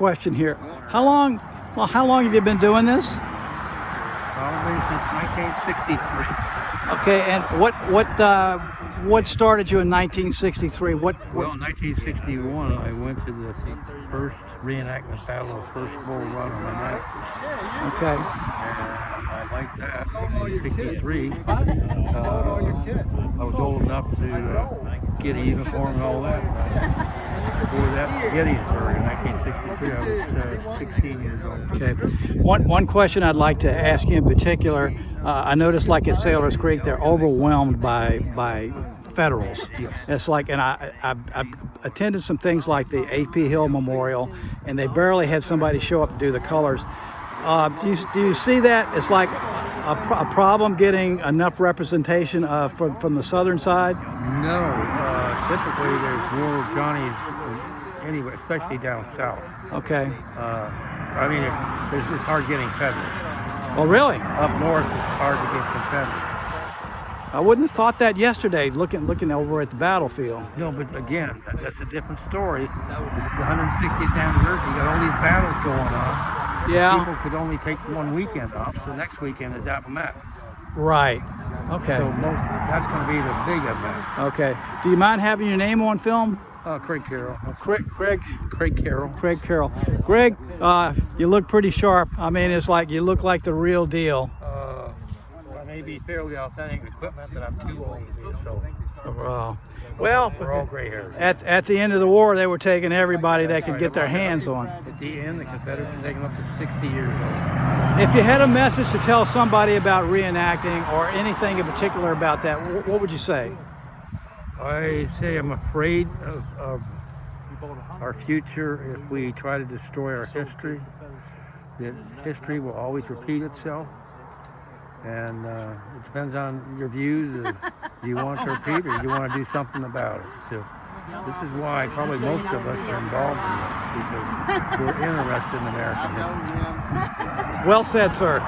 question here. How long have you been doing this? Probably since 1963. Okay, and what started you in 1963? Well, in 1961, I went to the first reenactment battle of First Bull Run on Manassas. Okay. And I liked that. In 63, I was old enough to get a uniform and all that. Before that, Gettysburg in 1963, I was 16 years old. Okay. One question I'd like to ask you in particular. I noticed, like at Saylor's Creek, they're overwhelmed by Federals. Yes. It's like, and I attended some things like the A.P. Hill Memorial, and they barely had somebody show up to do the colors. Do you see that? It's like a problem getting enough representation from the southern side? No. Typically, there's more Johnnies anyway, especially down south. Okay. I mean, it's hard getting Federals. Oh, really? Up north, it's hard to get Confederates. I wouldn't have thought that yesterday, looking over at the battlefield. No, but again, that's a different story. It's the 160th anniversary. You got all these battles going on. Yeah. People could only take one weekend off, so next weekend is Appomattox. Right. Okay. So that's going to be the big event. Okay. Do you mind having your name on film? Craig Carroll. Craig Carroll. Craig Carroll. Greg, you look pretty sharp. I mean, it's like you look like the real deal. I may be fairly authentic equipment, but I'm too old to be so. Well, we're all gray hairs. At the end of the war, they were taking everybody they could get their hands on. At the end, the Confederates were taking up to 60 years old. If you had a message to tell somebody about reenacting or anything in particular about that, what would you say? I say I'm afraid of our future if we try to destroy our history. That history will always repeat itself, and it depends on your views. If you want to repeat or you want to do something about it. So this is why probably most of us are involved in this, because we're interested in American history. Well said, sir.